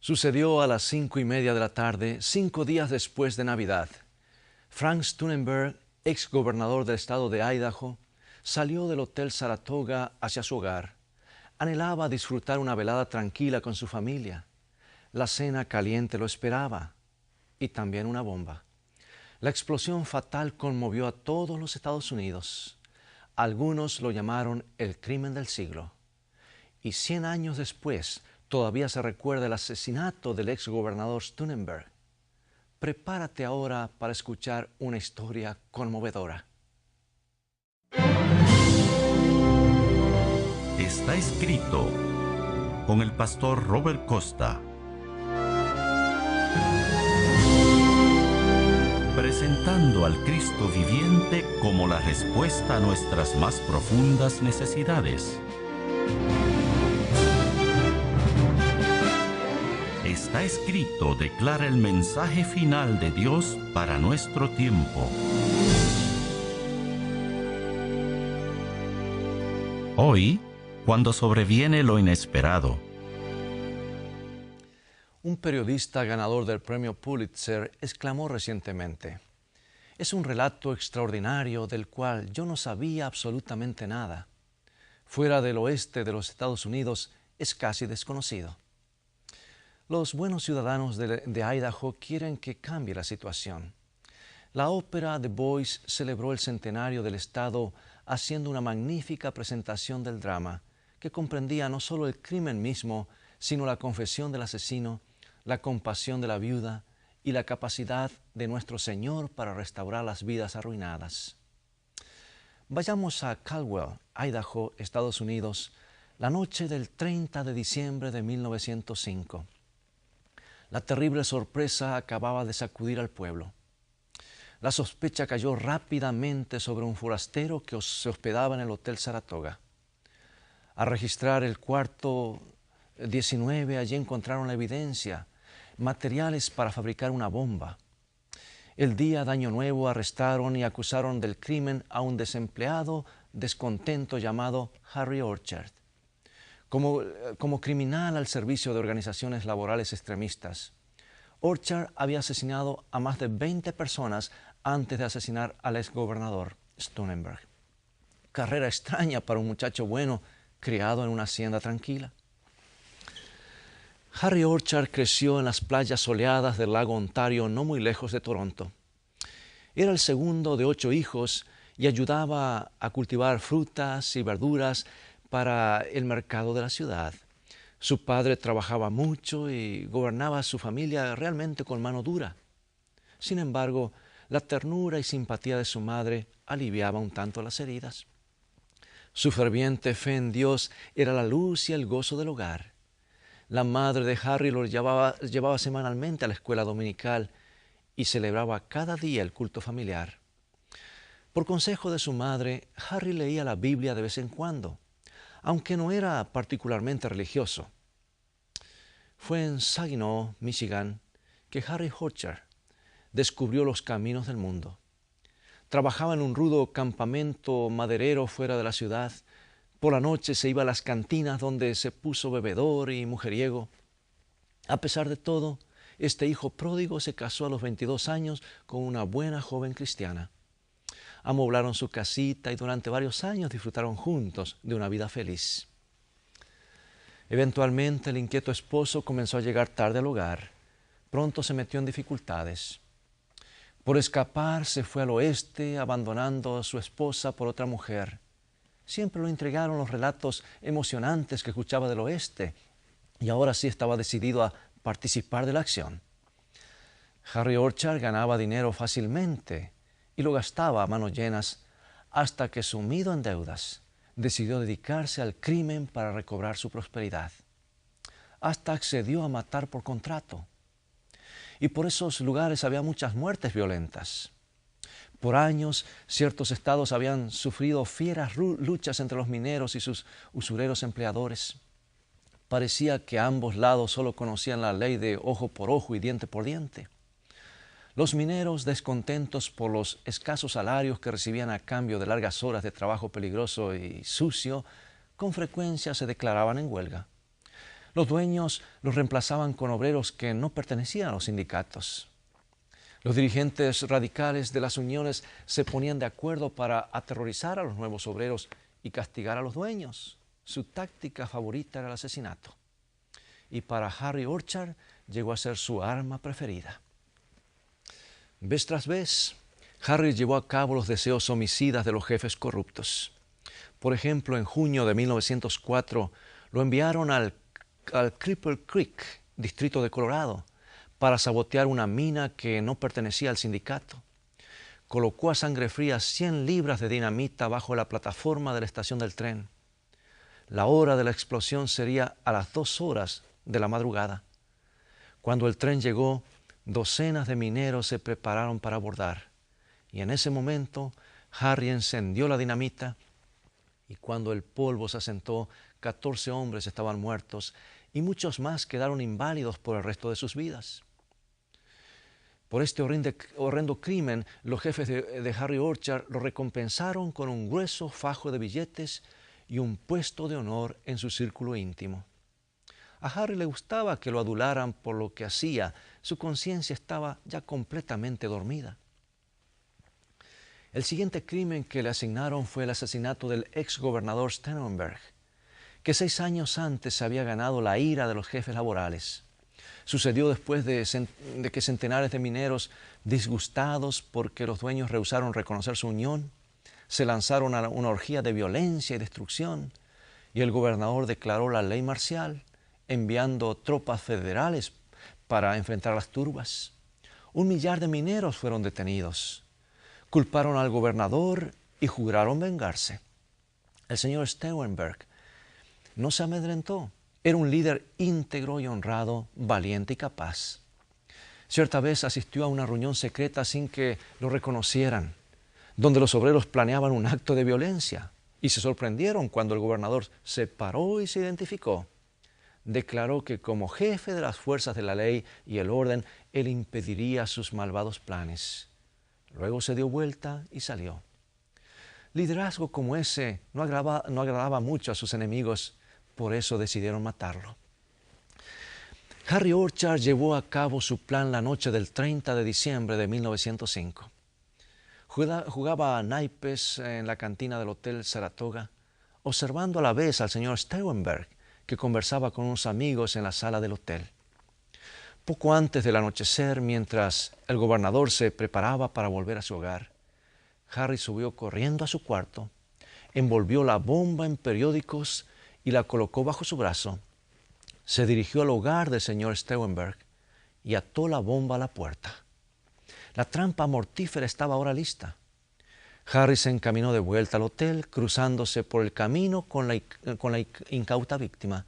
Sucedió a las 5:30 de la tarde, 5 días después de Navidad. Frank Stunnenberg, ex gobernador del estado de Idaho, salió del Hotel Saratoga hacia su hogar. Anhelaba disfrutar una velada tranquila con su familia. La cena caliente lo esperaba, y también una bomba. La explosión fatal conmovió a todos los Estados Unidos. Algunos lo llamaron el crimen del siglo. Y 100 años después, todavía se recuerda el asesinato del ex gobernador Stunnenberg. Prepárate ahora para escuchar una historia conmovedora. Está escrito con el pastor Robert Costa. Presentando al Cristo viviente como la respuesta a nuestras más profundas necesidades. Está escrito declara el mensaje final de Dios para nuestro tiempo. Hoy, cuando sobreviene lo inesperado. Un periodista ganador del premio Pulitzer exclamó recientemente: "Es un relato extraordinario del cual yo no sabía absolutamente nada. Fuera del oeste de los Estados Unidos es casi desconocido". Los buenos ciudadanos de Idaho quieren que cambie la situación. La ópera The Boys celebró el centenario del estado haciendo una magnífica presentación del drama que comprendía no solo el crimen mismo, sino la confesión del asesino, la compasión de la viuda y la capacidad de nuestro Señor para restaurar las vidas arruinadas. Vayamos a Caldwell, Idaho, Estados Unidos, la noche del 30 de diciembre de 1905. La terrible sorpresa acababa de sacudir al pueblo. La sospecha cayó rápidamente sobre un forastero que se hospedaba en el Hotel Saratoga. Al registrar el cuarto 19, allí encontraron la evidencia, materiales para fabricar una bomba. El día de Año Nuevo arrestaron y acusaron del crimen a un desempleado descontento llamado Harry Orchard. Como criminal al servicio de organizaciones laborales extremistas, Orchard había asesinado a más de 20 personas antes de asesinar al exgobernador Stunnenberg. Carrera extraña para un muchacho bueno criado en una hacienda tranquila. Harry Orchard creció en las playas soleadas del lago Ontario, no muy lejos de Toronto. Era el segundo de 8 hijos y ayudaba a cultivar frutas y verduras para el mercado de la ciudad. Su padre trabajaba mucho y gobernaba a su familia realmente con mano dura. Sin embargo, la ternura y simpatía de su madre aliviaba un tanto las heridas. Su ferviente fe en Dios era la luz y el gozo del hogar. La madre de Harry lo llevaba semanalmente a la escuela dominical y celebraba cada día el culto familiar. Por consejo de su madre, Harry leía la Biblia de vez en cuando, aunque no era particularmente religioso. Fue en Saginaw, Michigan, que Harry Orchard descubrió los caminos del mundo. Trabajaba en un rudo campamento maderero fuera de la ciudad. Por la noche se iba a las cantinas donde se puso bebedor y mujeriego. A pesar de todo, este hijo pródigo se casó a los 22 años con una buena joven cristiana. Amoblaron su casita y durante varios años disfrutaron juntos de una vida feliz. Eventualmente el inquieto esposo comenzó a llegar tarde al hogar. Pronto se metió en dificultades. Por escapar se fue al oeste, abandonando a su esposa por otra mujer. Siempre lo intrigaron los relatos emocionantes que escuchaba del oeste, y ahora sí estaba decidido a participar de la acción. Harry Orchard ganaba dinero fácilmente y lo gastaba a manos llenas hasta que, sumido en deudas, decidió dedicarse al crimen para recobrar su prosperidad. Hasta accedió a matar por contrato. Y por esos lugares había muchas muertes violentas. Por años, ciertos estados habían sufrido fieras luchas entre los mineros y sus usureros empleadores. Parecía que ambos lados solo conocían la ley de ojo por ojo y diente por diente. Los mineros, descontentos por los escasos salarios que recibían a cambio de largas horas de trabajo peligroso y sucio, con frecuencia se declaraban en huelga. Los dueños los reemplazaban con obreros que no pertenecían a los sindicatos. Los dirigentes radicales de las uniones se ponían de acuerdo para aterrorizar a los nuevos obreros y castigar a los dueños. Su táctica favorita era el asesinato. Y para Harry Orchard llegó a ser su arma preferida. Vez tras vez, Harry llevó a cabo los deseos homicidas de los jefes corruptos. Por ejemplo, en junio de 1904 lo enviaron al Cripple Creek, distrito de Colorado, para sabotear una mina que no pertenecía al sindicato. Colocó a sangre fría 100 libras de dinamita bajo la plataforma de la estación del tren. La hora de la explosión sería a las 2 horas de la madrugada. Cuando el tren llegó, docenas de mineros se prepararon para abordar. Y en ese momento, Harry encendió la dinamita y cuando el polvo se asentó, 14 hombres estaban muertos y muchos más quedaron inválidos por el resto de sus vidas. Por este horrendo crimen, los jefes de Harry Orchard lo recompensaron con un grueso fajo de billetes y un puesto de honor en su círculo íntimo. A Harry le gustaba que lo adularan por lo que hacía. Su conciencia estaba ya completamente dormida. El siguiente crimen que le asignaron fue el asesinato del ex gobernador Steunenberg, que 6 años antes se había ganado la ira de los jefes laborales. Sucedió después de que centenares de mineros, disgustados porque los dueños rehusaron reconocer su unión, se lanzaron a una orgía de violencia y destrucción, y el gobernador declaró la ley marcial, enviando tropas federales para enfrentar las turbas. 1 millar de mineros fueron detenidos. Culparon al gobernador y juraron vengarse. El señor Steunenberg no se amedrentó. Era un líder íntegro y honrado, valiente y capaz. Cierta vez asistió a una reunión secreta sin que lo reconocieran, donde los obreros planeaban un acto de violencia y se sorprendieron cuando el gobernador se paró y se identificó. Declaró que como jefe de las fuerzas de la ley y el orden, él impediría sus malvados planes. Luego se dio vuelta y salió. Liderazgo como ese no agradaba mucho a sus enemigos, por eso decidieron matarlo. Harry Orchard llevó a cabo su plan la noche del 30 de diciembre de 1905. Jugaba a naipes en la cantina del Hotel Saratoga, observando a la vez al señor Steunenberg, que conversaba con unos amigos en la sala del hotel. Poco antes del anochecer, mientras el gobernador se preparaba para volver a su hogar, Harry subió corriendo a su cuarto, envolvió la bomba en periódicos y la colocó bajo su brazo. Se dirigió al hogar del señor Steunenberg y ató la bomba a la puerta. La trampa mortífera estaba ahora lista. Harry se encaminó de vuelta al hotel, cruzándose por el camino con la incauta víctima.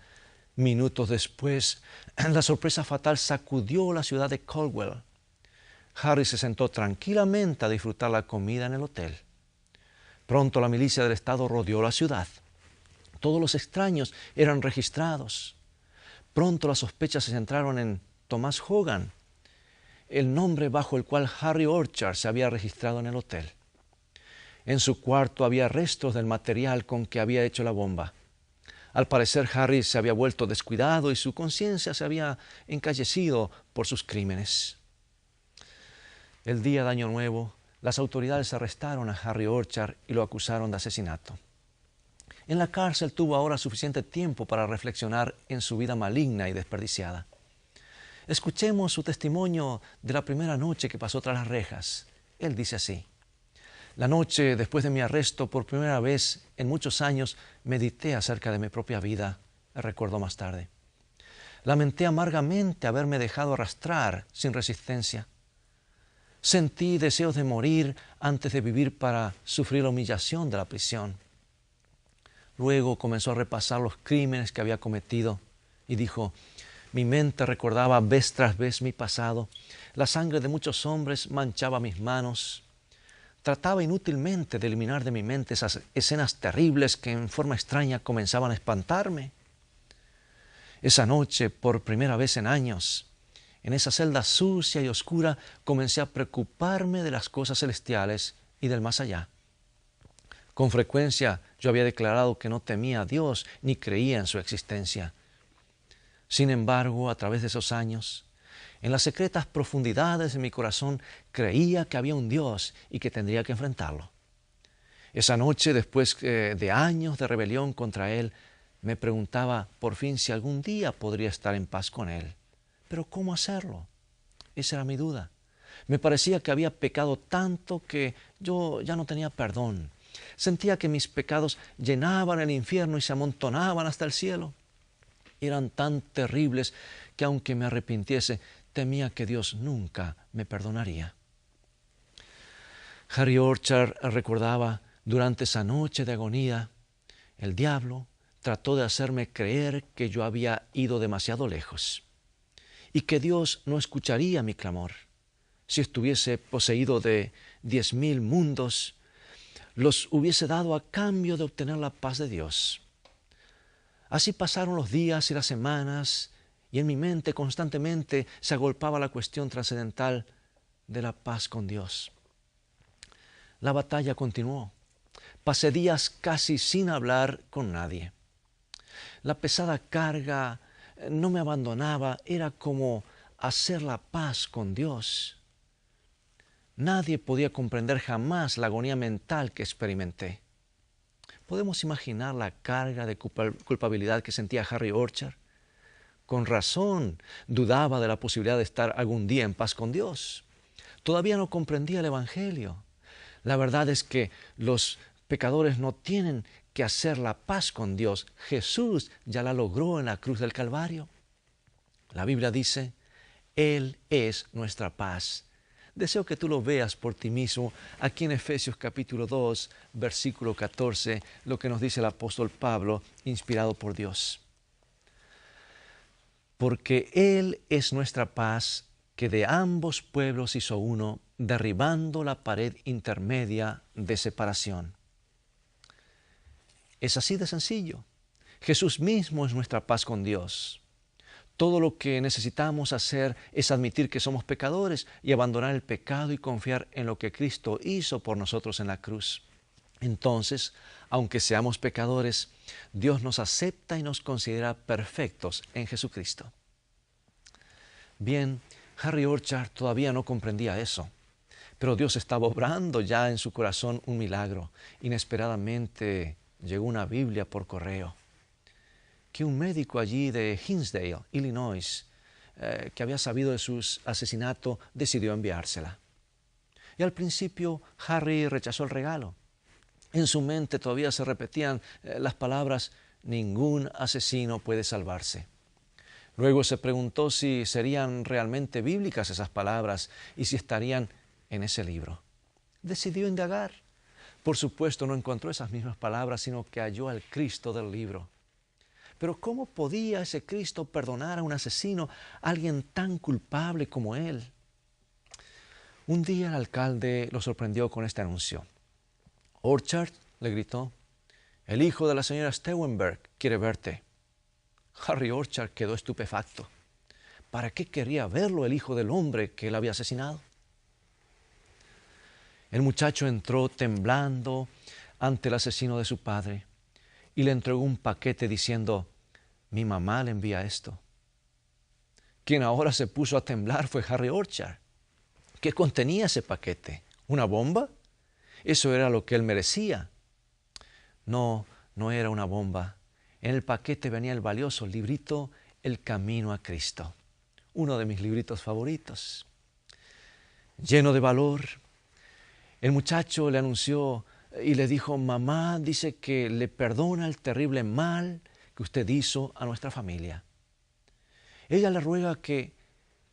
Minutos después, la sorpresa fatal sacudió la ciudad de Caldwell. Harry se sentó tranquilamente a disfrutar la comida en el hotel. Pronto la milicia del estado rodeó la ciudad. Todos los extraños eran registrados. Pronto las sospechas se centraron en Thomas Hogan, el nombre bajo el cual Harry Orchard se había registrado en el hotel. En su cuarto había restos del material con que había hecho la bomba. Al parecer, Harry se había vuelto descuidado y su conciencia se había encallecido por sus crímenes. El día de Año Nuevo, las autoridades arrestaron a Harry Orchard y lo acusaron de asesinato. En la cárcel tuvo ahora suficiente tiempo para reflexionar en su vida maligna y desperdiciada. Escuchemos su testimonio de la primera noche que pasó tras las rejas. Él dice así: la noche después de mi arresto, por primera vez en muchos años, medité acerca de mi propia vida, recordó más tarde. Lamenté amargamente haberme dejado arrastrar sin resistencia. Sentí deseos de morir antes de vivir para sufrir la humillación de la prisión. Luego comenzó a repasar los crímenes que había cometido y dijo: mi mente recordaba vez tras vez mi pasado. La sangre de muchos hombres manchaba mis manos. Trataba inútilmente de eliminar de mi mente esas escenas terribles que en forma extraña comenzaban a espantarme. Esa noche, por primera vez en años, en esa celda sucia y oscura, comencé a preocuparme de las cosas celestiales y del más allá. Con frecuencia yo había declarado que no temía a Dios ni creía en su existencia. Sin embargo, a través de esos años, en las secretas profundidades de mi corazón, creía que había un Dios y que tendría que enfrentarlo. Esa noche, después de años de rebelión contra Él, me preguntaba por fin si algún día podría estar en paz con Él. Pero ¿cómo hacerlo? Esa era mi duda. Me parecía que había pecado tanto que yo ya no tenía perdón. Sentía que mis pecados llenaban el infierno y se amontonaban hasta el cielo. Eran tan terribles que aunque me arrepintiese, temía que Dios nunca me perdonaría. Harry Orchard recordaba: durante esa noche de agonía, el diablo trató de hacerme creer que yo había ido demasiado lejos y que Dios no escucharía mi clamor. Si estuviese poseído de 10,000 mundos, los hubiese dado a cambio de obtener la paz de Dios. Así pasaron los días y las semanas, y en mi mente constantemente se agolpaba la cuestión trascendental de la paz con Dios. La batalla continuó. Pasé días casi sin hablar con nadie. La pesada carga no me abandonaba, era como hacer la paz con Dios. Nadie podía comprender jamás la agonía mental que experimenté. ¿Podemos imaginar la carga de culpabilidad que sentía Harry Orchard? Con razón dudaba de la posibilidad de estar algún día en paz con Dios. Todavía no comprendía el Evangelio. La verdad es que los pecadores no tienen que hacer la paz con Dios. Jesús ya la logró en la cruz del Calvario. La Biblia dice: Él es nuestra paz. Deseo que tú lo veas por ti mismo aquí en Efesios capítulo 2, versículo 14, lo que nos dice el apóstol Pablo, inspirado por Dios. Porque Él es nuestra paz, que de ambos pueblos hizo uno, derribando la pared intermedia de separación. Es así de sencillo. Jesús mismo es nuestra paz con Dios. Todo lo que necesitamos hacer es admitir que somos pecadores y abandonar el pecado y confiar en lo que Cristo hizo por nosotros en la cruz. Entonces, aunque seamos pecadores, Dios nos acepta y nos considera perfectos en Jesucristo. Bien, Harry Orchard todavía no comprendía eso, pero Dios estaba obrando ya en su corazón un milagro. Inesperadamente llegó una Biblia por correo que un médico allí de Hinsdale, Illinois, que había sabido de su asesinato, decidió enviársela. Y al principio Harry rechazó el regalo. En su mente todavía se repetían las palabras: ningún asesino puede salvarse. Luego se preguntó si serían realmente bíblicas esas palabras y si estarían en ese libro. Decidió indagar. Por supuesto no encontró esas mismas palabras, sino que halló al Cristo del libro. Pero ¿cómo podía ese Cristo perdonar a un asesino, a alguien tan culpable como él? Un día el alcalde lo sorprendió con este anuncio. Orchard, le gritó, el hijo de la señora Stewenberg quiere verte. Harry Orchard quedó estupefacto. ¿Para qué quería verlo el hijo del hombre que él había asesinado? El muchacho entró temblando ante el asesino de su padre y le entregó un paquete diciendo: mi mamá le envía esto. Quien ahora se puso a temblar fue Harry Orchard. ¿Qué contenía ese paquete? ¿Una bomba? Eso era lo que él merecía. No, no era una bomba. En el paquete venía el valioso librito El Camino a Cristo, uno de mis libritos favoritos. Lleno de valor, el muchacho le anunció y le dijo: mamá dice que le perdona el terrible mal que usted hizo a nuestra familia. Ella le ruega que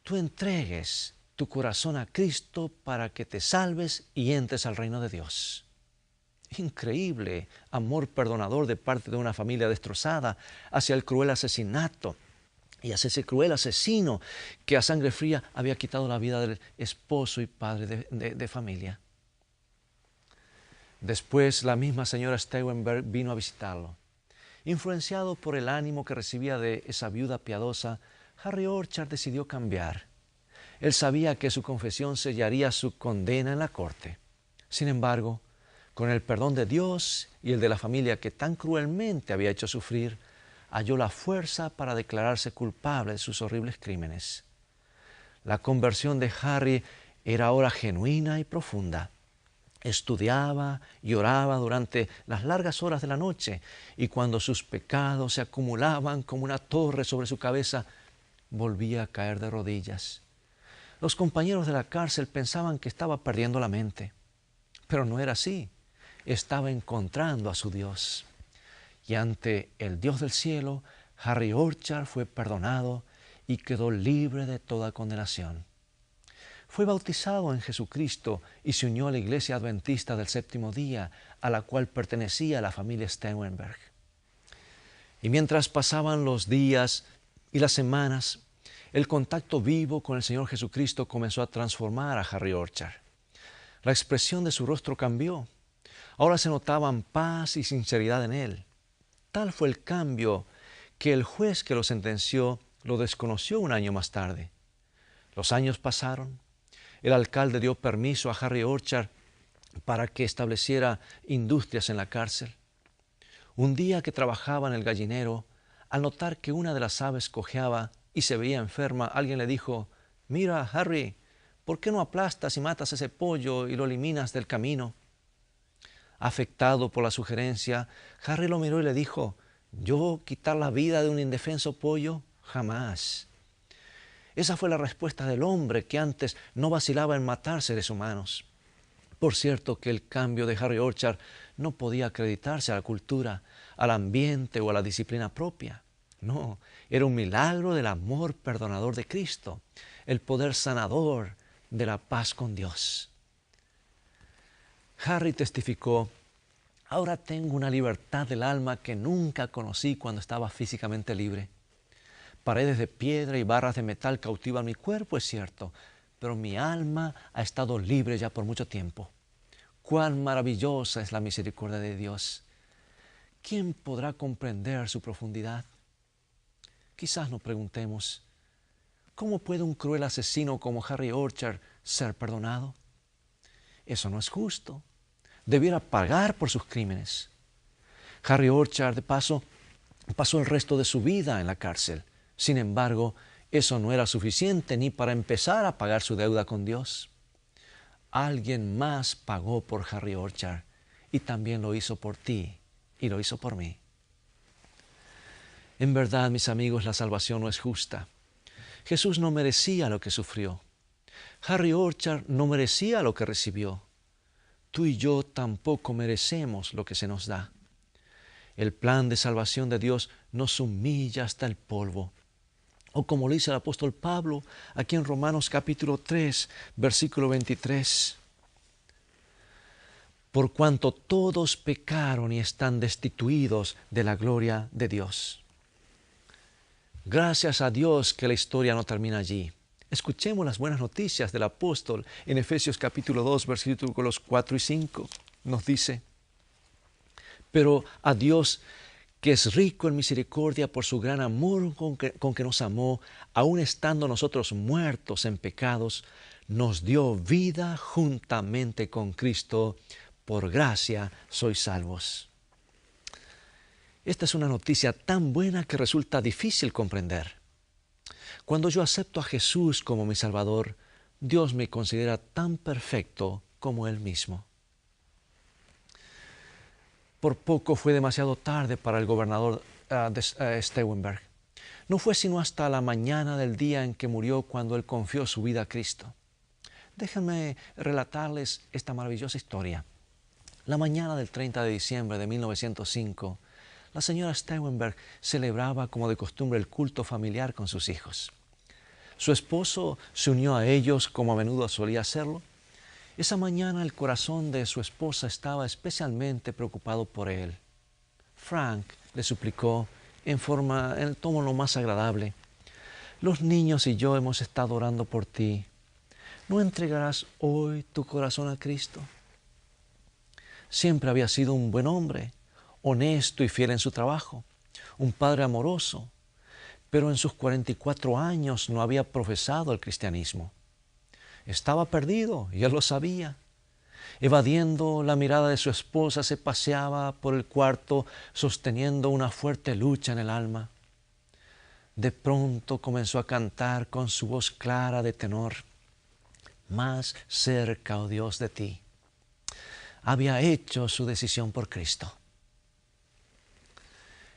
tú entregues tu corazón a Cristo para que te salves y entres al reino de Dios. Increíble amor perdonador de parte de una familia destrozada hacia el cruel asesinato y hacia ese cruel asesino que a sangre fría había quitado la vida del esposo y padre de familia. Después la misma señora Stewenberg vino a visitarlo. Influenciado por el ánimo que recibía de esa viuda piadosa, Harry Orchard decidió cambiar. Él sabía que su confesión sellaría su condena en la corte. Sin embargo, con el perdón de Dios y el de la familia que tan cruelmente había hecho sufrir, halló la fuerza para declararse culpable de sus horribles crímenes. La conversión de Harry era ahora genuina y profunda. Estudiaba y oraba durante las largas horas de la noche, y cuando sus pecados se acumulaban como una torre sobre su cabeza, volvía a caer de rodillas. Los compañeros de la cárcel pensaban que estaba perdiendo la mente, pero no era así. Estaba encontrando a su Dios. Y ante el Dios del cielo, Harry Orchard fue perdonado y quedó libre de toda condenación. Fue bautizado en Jesucristo y se unió a la Iglesia Adventista del Séptimo Día, a la cual pertenecía la familia Steubenberg. Y mientras pasaban los días y las semanas, el contacto vivo con el Señor Jesucristo comenzó a transformar a Harry Orchard. La expresión de su rostro cambió. Ahora se notaban paz y sinceridad en él. Tal fue el cambio que el juez que lo sentenció lo desconoció un año más tarde. Los años pasaron. El alcalde dio permiso a Harry Orchard para que estableciera industrias en la cárcel. Un día que trabajaba en el gallinero, al notar que una de las aves cojeaba y se veía enferma, alguien le dijo: «Mira, Harry, ¿por qué no aplastas y matas ese pollo y lo eliminas del camino?». Afectado por la sugerencia, Harry lo miró y le dijo: «¿Yo quitar la vida de un indefenso pollo? Jamás». Esa fue la respuesta del hombre que antes no vacilaba en matar seres humanos. Por cierto que el cambio de Harry Orchard no podía acreditarse a la cultura, al ambiente o a la disciplina propia. No, era un milagro del amor perdonador de Cristo, el poder sanador de la paz con Dios. Harry testificó: «Ahora tengo una libertad del alma que nunca conocí cuando estaba físicamente libre. Paredes de piedra y barras de metal cautivan mi cuerpo, es cierto, pero mi alma ha estado libre ya por mucho tiempo. Cuán maravillosa es la misericordia de Dios. ¿Quién podrá comprender su profundidad?». Quizás nos preguntemos: ¿cómo puede un cruel asesino como Harry Orchard ser perdonado? Eso no es justo. Debiera pagar por sus crímenes. Harry Orchard, de paso, pasó el resto de su vida en la cárcel. Sin embargo, eso no era suficiente ni para empezar a pagar su deuda con Dios. Alguien más pagó por Harry Orchard, y también lo hizo por ti y lo hizo por mí. En verdad, mis amigos, la salvación no es justa. Jesús no merecía lo que sufrió. Harry Orchard no merecía lo que recibió. Tú y yo tampoco merecemos lo que se nos da. El plan de salvación de Dios nos humilla hasta el polvo. O como lo dice el apóstol Pablo aquí en Romanos capítulo 3, versículo 23. Por cuanto todos pecaron y están destituidos de la gloria de Dios. Gracias a Dios que la historia no termina allí. Escuchemos las buenas noticias del apóstol en Efesios capítulo 2, versículos 4 y 5. Nos dice: «Pero a Dios, que es rico en misericordia por su gran amor con que nos amó, aun estando nosotros muertos en pecados, nos dio vida juntamente con Cristo. Por gracia sois salvos». Esta es una noticia tan buena que resulta difícil comprender. Cuando yo acepto a Jesús como mi Salvador, Dios me considera tan perfecto como Él mismo. Por poco fue demasiado tarde para el gobernador de Steubenberg. No fue sino hasta la mañana del día en que murió cuando él confió su vida a Cristo. Déjenme relatarles esta maravillosa historia. La mañana del 30 de diciembre de 1905, la señora Steubenberg celebraba como de costumbre el culto familiar con sus hijos. Su esposo se unió a ellos como a menudo solía hacerlo. Esa mañana el corazón de su esposa estaba especialmente preocupado por él. Frank le suplicó en tono lo más agradable: «Los niños y yo hemos estado orando por ti. ¿No entregarás hoy tu corazón a Cristo?». Siempre había sido un buen hombre, honesto y fiel en su trabajo, un padre amoroso, pero en sus 44 años no había profesado el cristianismo. Estaba perdido y él lo sabía. Evadiendo la mirada de su esposa, se paseaba por el cuarto sosteniendo una fuerte lucha en el alma. De pronto comenzó a cantar con su voz clara de tenor: más cerca, oh Dios, de ti. Había hecho su decisión por Cristo.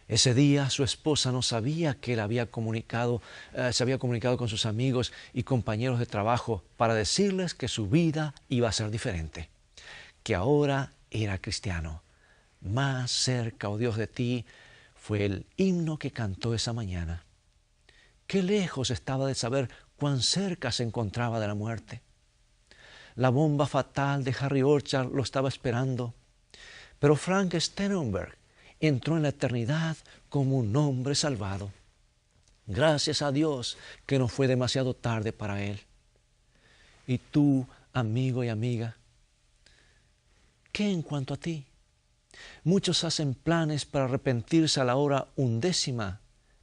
Ese día su esposa no sabía que él se había comunicado con sus amigos y compañeros de trabajo para decirles que su vida iba a ser diferente, que ahora era cristiano. Más cerca, oh Dios, de ti, fue el himno que cantó esa mañana. Qué lejos estaba de saber cuán cerca se encontraba de la muerte. La bomba fatal de Harry Orchard lo estaba esperando, pero Frank Steunenberg entró en la eternidad como un hombre salvado. Gracias a Dios que no fue demasiado tarde para él. Y tú, amigo y amiga, ¿qué en cuanto a ti? Muchos hacen planes para arrepentirse a la hora 11,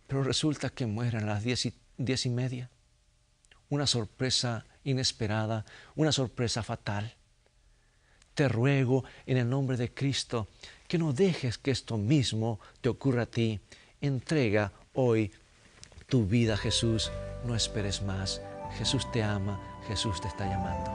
pero resulta que mueren a las 10:30. Una sorpresa inesperada, una sorpresa fatal. Te ruego en el nombre de Cristo que no dejes que esto mismo te ocurra a ti. Entrega hoy tu vida a Jesús. No esperes más. Jesús te ama. Jesús te está llamando.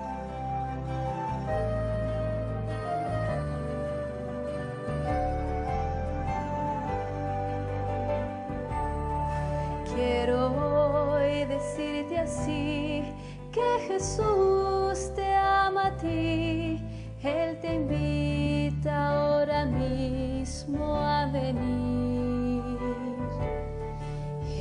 Quiero hoy decirte así, que Jesús te ama a ti. Él te invita ahora mismo a venir.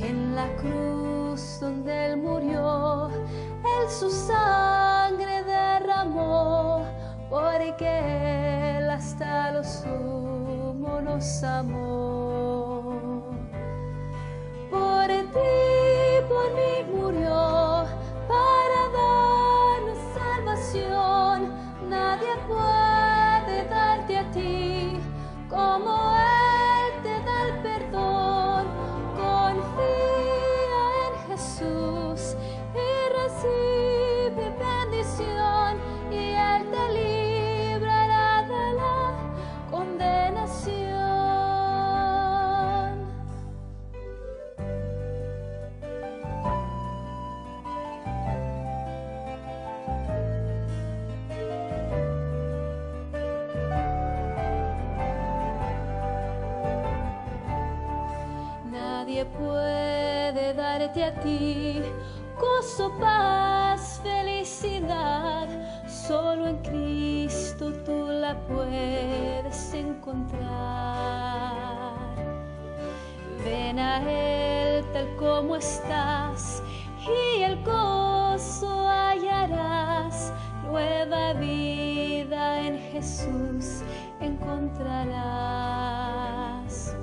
En la cruz donde Él murió, Él su sangre derramó, porque Él hasta lo sumo nos amó. Por ti, por mí murió, para darnos salvación. Nadie puede darte a ti como Él te da el perdón. Confía en Jesús y recibe bendición, y Él te librará de la condenación. Nadie puede darte a ti gozo, paz, felicidad. Solo en Cristo tú la puedes encontrar. Ven a Él tal como estás y el gozo hallarás. Nueva vida en Jesús encontrarás.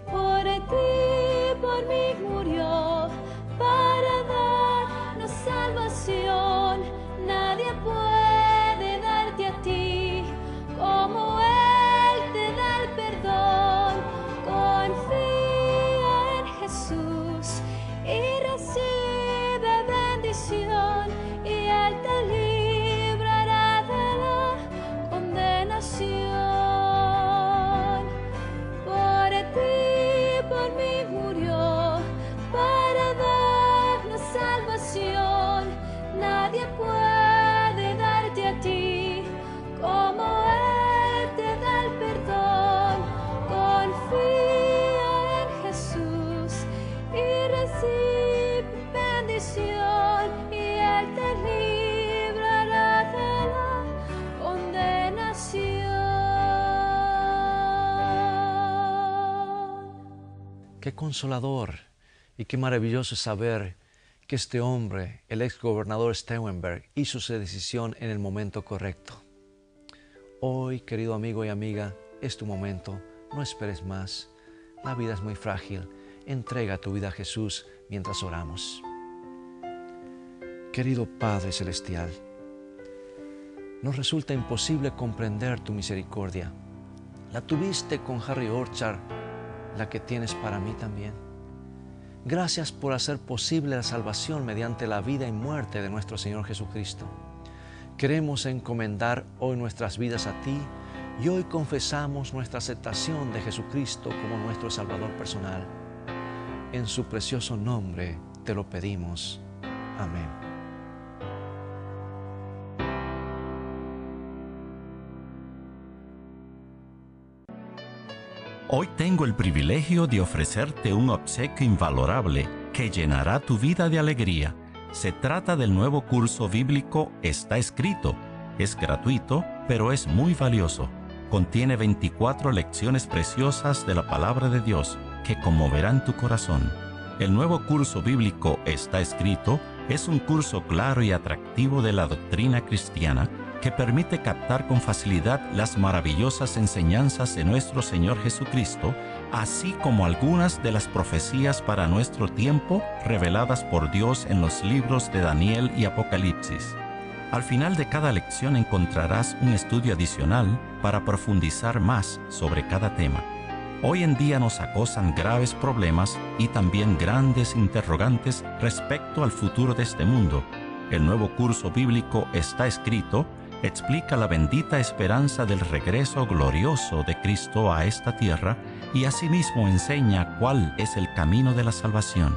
Por ti, por mí murió, para darnos salvación. Nadie puede darte a ti como Él te da el perdón. Confía en Jesús y recibe bendición, y Él te librará de la condenación. Por ti, por mí murió, para darnos salvación. Nadie puede darte a ti como Él te da el perdón. Confía en Jesús y recibe bendición, y Él te librará de la condenación. Qué consolador y qué maravilloso es saber que este hombre, el ex gobernador Steunenberg, hizo su decisión en el momento correcto. Hoy, querido amigo y amiga, es tu momento. No esperes más. La vida es muy frágil. Entrega tu vida a Jesús mientras oramos. Querido Padre Celestial, nos resulta imposible comprender tu misericordia. La tuviste con Harry Orchard, la que tienes para mí también. Gracias por hacer posible la salvación mediante la vida y muerte de nuestro Señor Jesucristo. Queremos encomendar hoy nuestras vidas a ti y hoy confesamos nuestra aceptación de Jesucristo como nuestro Salvador personal. En su precioso nombre te lo pedimos. Amén. Hoy tengo el privilegio de ofrecerte un obsequio invalorable que llenará tu vida de alegría. Se trata del nuevo curso bíblico Está Escrito. Es gratuito, pero es muy valioso. Contiene 24 lecciones preciosas de la palabra de Dios que conmoverán tu corazón. El nuevo curso bíblico Está Escrito es un curso claro y atractivo de la doctrina cristiana que permite captar con facilidad las maravillosas enseñanzas de nuestro Señor Jesucristo, así como algunas de las profecías para nuestro tiempo reveladas por Dios en los libros de Daniel y Apocalipsis. Al final de cada lección encontrarás un estudio adicional para profundizar más sobre cada tema. Hoy en día nos acosan graves problemas y también grandes interrogantes respecto al futuro de este mundo. El nuevo curso bíblico Está Escrito explica la bendita esperanza del regreso glorioso de Cristo a esta tierra y asimismo enseña cuál es el camino de la salvación.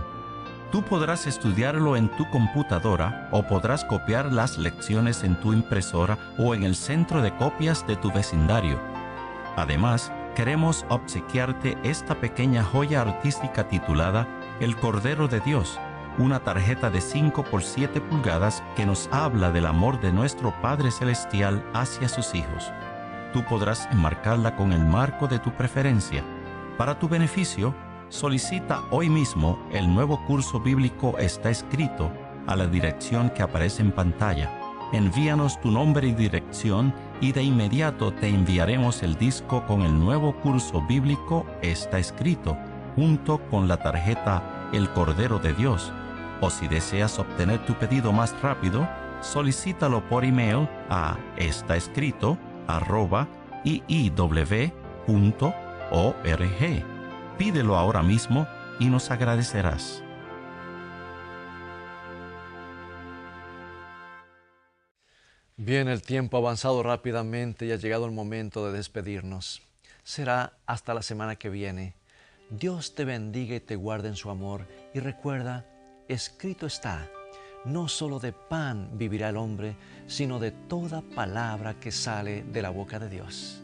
Tú podrás estudiarlo en tu computadora o podrás copiar las lecciones en tu impresora o en el centro de copias de tu vecindario. Además, queremos obsequiarte esta pequeña joya artística titulada El Cordero de Dios, una tarjeta de 5 por 7 pulgadas que nos habla del amor de nuestro Padre Celestial hacia sus hijos. Tú podrás enmarcarla con el marco de tu preferencia. Para tu beneficio, solicita hoy mismo el nuevo curso bíblico Está Escrito a la dirección que aparece en pantalla. Envíanos tu nombre y dirección y de inmediato te enviaremos el disco con el nuevo curso bíblico Está Escrito, junto con la tarjeta El Cordero de Dios. O si deseas obtener tu pedido más rápido, solicítalo por email a estaescrito@iiw.org. Pídelo ahora mismo y nos agradecerás. Bien, el tiempo ha avanzado rápidamente y ha llegado el momento de despedirnos. Será hasta la semana que viene. Dios te bendiga y te guarde en su amor. Y recuerda, escrito está, no solo de pan vivirá el hombre, sino de toda palabra que sale de la boca de Dios.